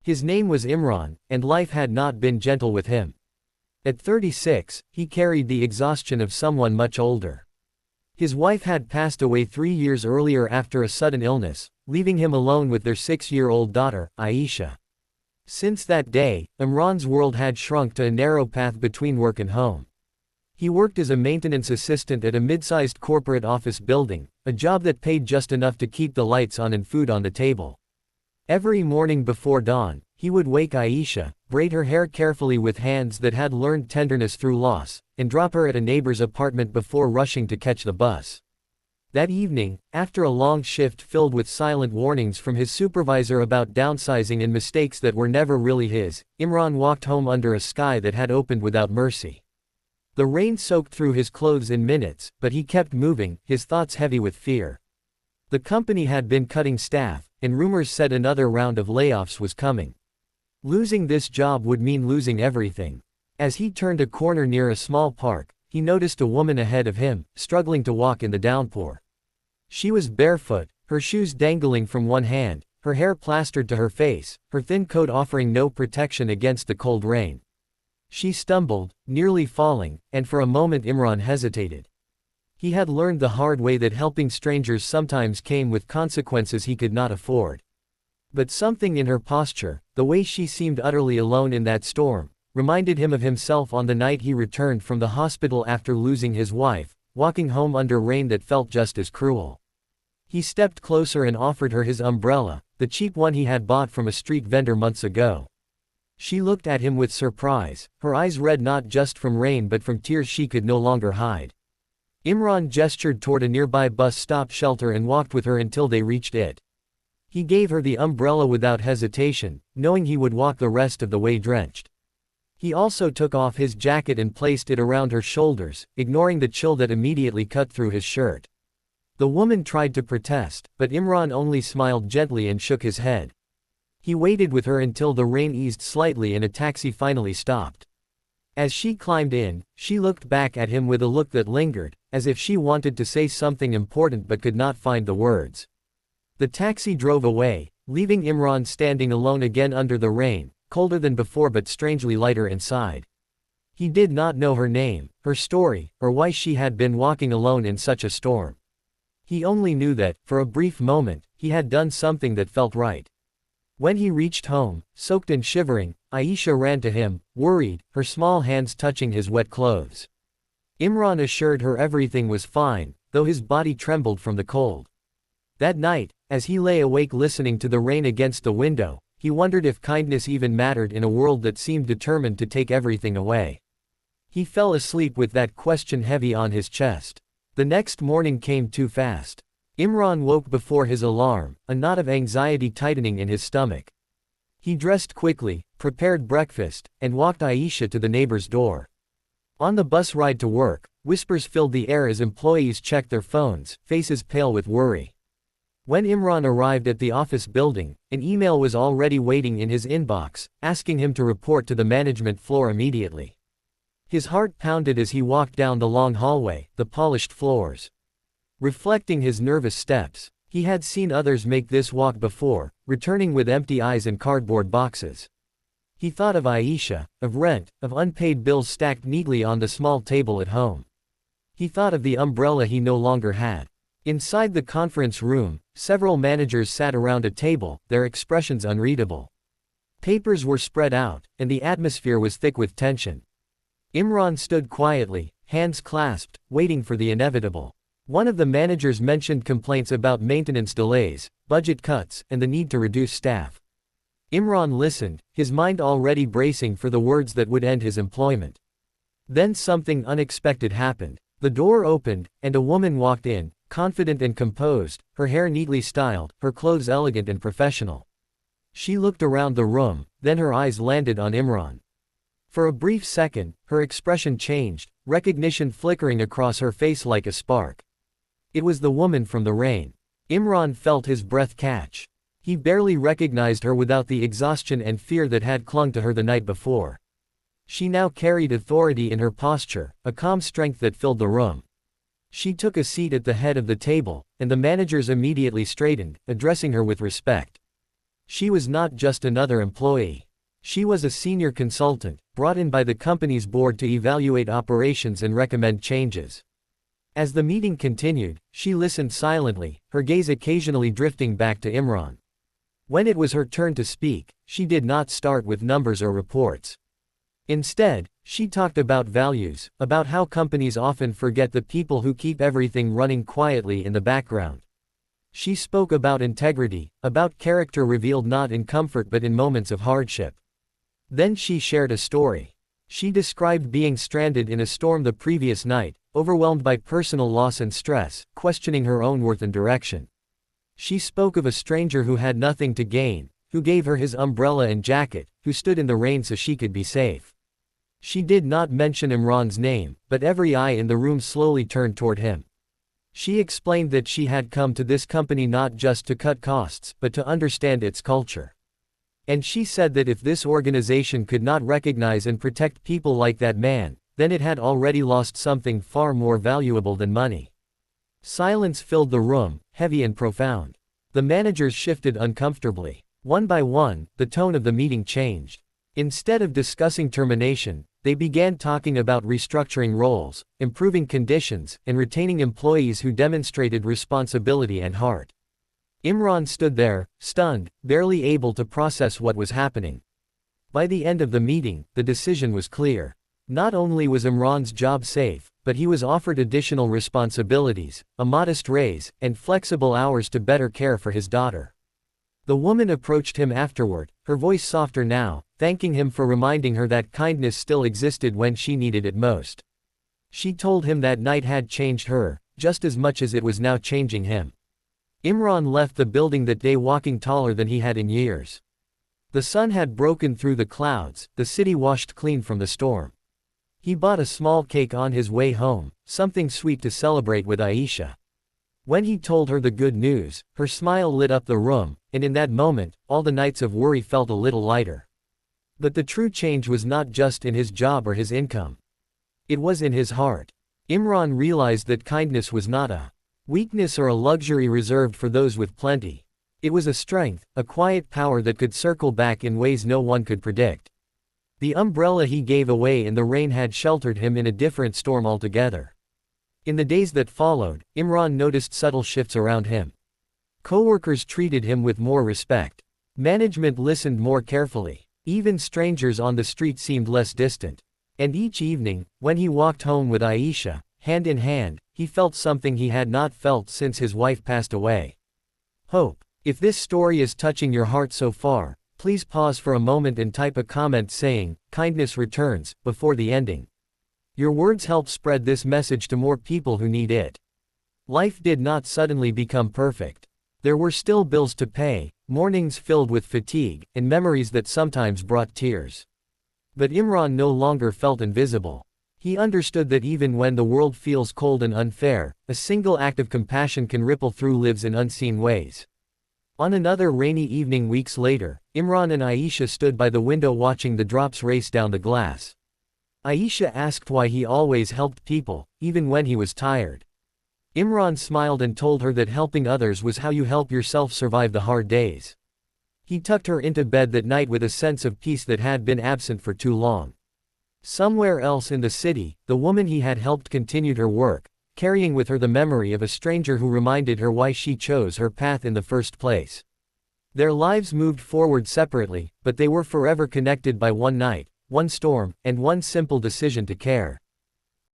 His name was Imran, and life had not been gentle with him. At 36, he carried the exhaustion of someone much older. His wife had passed away 3 years earlier after a sudden illness, leaving him alone with their 6-year-old daughter, Aisha. Since that day, Imran's world had shrunk to a narrow path between work and home. He worked as a maintenance assistant at a mid-sized corporate office building, a job that paid just enough to keep the lights on and food on the table. Every morning before dawn, he would wake Aisha, braid her hair carefully with hands that had learned tenderness through loss, and drop her at a neighbor's apartment before rushing to catch the bus. That evening, after a long shift filled with silent warnings from his supervisor about downsizing and mistakes that were never really his, Imran walked home under a sky that had opened without mercy. The rain soaked through his clothes in minutes, but he kept moving, his thoughts heavy with fear. The company had been cutting staff, and rumors said another round of layoffs was coming. Losing this job would mean losing everything. As he turned a corner near a small park, he noticed a woman ahead of him, struggling to walk in the downpour. She was barefoot, her shoes dangling from one hand, her hair plastered to her face, her thin coat offering no protection against the cold rain. She stumbled, nearly falling, and for a moment Imran hesitated. He had learned the hard way that helping strangers sometimes came with consequences he could not afford. But something in her posture, the way she seemed utterly alone in that storm, reminded him of himself on the night he returned from the hospital after losing his wife, walking home under rain that felt just as cruel. He stepped closer and offered her his umbrella, the cheap one he had bought from a street vendor months ago. She looked at him with surprise, her eyes red not just from rain but from tears she could no longer hide. Imran gestured toward a nearby bus stop shelter and walked with her until they reached it. He gave her the umbrella without hesitation, knowing he would walk the rest of the way drenched. He also took off his jacket and placed it around her shoulders, ignoring the chill that immediately cut through his shirt. The woman tried to protest, but Imran only smiled gently and shook his head. He waited with her until the rain eased slightly and a taxi finally stopped. As she climbed in, she looked back at him with a look that lingered, as if she wanted to say something important but could not find the words. The taxi drove away, leaving Imran standing alone again under the rain, colder than before but strangely lighter inside. He did not know her name, her story, or why she had been walking alone in such a storm. He only knew that, for a brief moment, he had done something that felt right. When he reached home, soaked and shivering, Aisha ran to him, worried, her small hands touching his wet clothes. Imran assured her everything was fine, though his body trembled from the cold. That night, as he lay awake listening to the rain against the window, he wondered if kindness even mattered in a world that seemed determined to take everything away. He fell asleep with that question heavy on his chest. The next morning came too fast. Imran woke before his alarm, a knot of anxiety tightening in his stomach. He dressed quickly, prepared breakfast, and walked Aisha to the neighbor's door. On the bus ride to work, whispers filled the air as employees checked their phones, faces pale with worry. When Imran arrived at the office building, an email was already waiting in his inbox, asking him to report to the management floor immediately. His heart pounded as he walked down the long hallway, the polished floors. Reflecting his nervous steps, he had seen others make this walk before, returning with empty eyes and cardboard boxes. He thought of Aisha, of rent, of unpaid bills stacked neatly on the small table at home. He thought of the umbrella he no longer had. Inside the conference room, several managers sat around a table, their expressions unreadable. Papers were spread out, and the atmosphere was thick with tension. Imran stood quietly, hands clasped, waiting for the inevitable. One of the managers mentioned complaints about maintenance delays, budget cuts, and the need to reduce staff. Imran listened, his mind already bracing for the words that would end his employment. Then something unexpected happened. The door opened, and a woman walked in, confident and composed, her hair neatly styled, her clothes elegant and professional. She looked around the room, then her eyes landed on Imran. For a brief second, her expression changed, recognition flickering across her face like a spark. It was the woman from the rain. Imran felt his breath catch. He barely recognized her without the exhaustion and fear that had clung to her the night before. She now carried authority in her posture, a calm strength that filled the room. She took a seat at the head of the table, and the managers immediately straightened, addressing her with respect. She was not just another employee. She was a senior consultant, brought in by the company's board to evaluate operations and recommend changes. As the meeting continued, she listened silently, her gaze occasionally drifting back to Imran. When it was her turn to speak, she did not start with numbers or reports. Instead, she talked about values, about how companies often forget the people who keep everything running quietly in the background. She spoke about integrity, about character revealed not in comfort but in moments of hardship. Then she shared a story. She described being stranded in a storm the previous night, overwhelmed by personal loss and stress, questioning her own worth and direction. She spoke of a stranger who had nothing to gain, who gave her his umbrella and jacket, who stood in the rain so she could be safe. She did not mention Imran's name, but every eye in the room slowly turned toward him. She explained that she had come to this company not just to cut costs, but to understand its culture. And she said that if this organization could not recognize and protect people like that man, then it had already lost something far more valuable than money. Silence filled the room, heavy and profound. The managers shifted uncomfortably. One by one, the tone of the meeting changed. Instead of discussing termination, they began talking about restructuring roles, improving conditions, and retaining employees who demonstrated responsibility and heart. Imran stood there, stunned, barely able to process what was happening. By the end of the meeting, the decision was clear. Not only was Imran's job safe, but he was offered additional responsibilities, a modest raise, and flexible hours to better care for his daughter. The woman approached him afterward, her voice softer now, thanking him for reminding her that kindness still existed when she needed it most. She told him that night had changed her, just as much as it was now changing him. Imran left the building that day walking taller than he had in years. The sun had broken through the clouds, the city washed clean from the storm. He bought a small cake on his way home, something sweet to celebrate with Aisha. When he told her the good news, her smile lit up the room, and in that moment, all the nights of worry felt a little lighter. But the true change was not just in his job or his income. It was in his heart. Imran realized that kindness was not a weakness or a luxury reserved for those with plenty. It was a strength, a quiet power that could circle back in ways no one could predict. The umbrella he gave away in the rain had sheltered him in a different storm altogether. In the days that followed, Imran noticed subtle shifts around him. Coworkers treated him with more respect. Management listened more carefully. Even strangers on the street seemed less distant. And each evening, when he walked home with Aisha, hand in hand, he felt something he had not felt since his wife passed away. Hope. If this story is touching your heart so far, please pause for a moment and type a comment saying, "Kindness returns," before the ending. Your words help spread this message to more people who need it. Life did not suddenly become perfect. There were still bills to pay, mornings filled with fatigue, and memories that sometimes brought tears. But Imran no longer felt invisible. He understood that even when the world feels cold and unfair, a single act of compassion can ripple through lives in unseen ways. On another rainy evening weeks later, Imran and Aisha stood by the window watching the drops race down the glass. Aisha asked why he always helped people, even when he was tired. Imran smiled and told her that helping others was how you help yourself survive the hard days. He tucked her into bed that night with a sense of peace that had been absent for too long. Somewhere else in the city, the woman he had helped continued her work, carrying with her the memory of a stranger who reminded her why she chose her path in the first place. Their lives moved forward separately, but they were forever connected by one night, one storm, and one simple decision to care.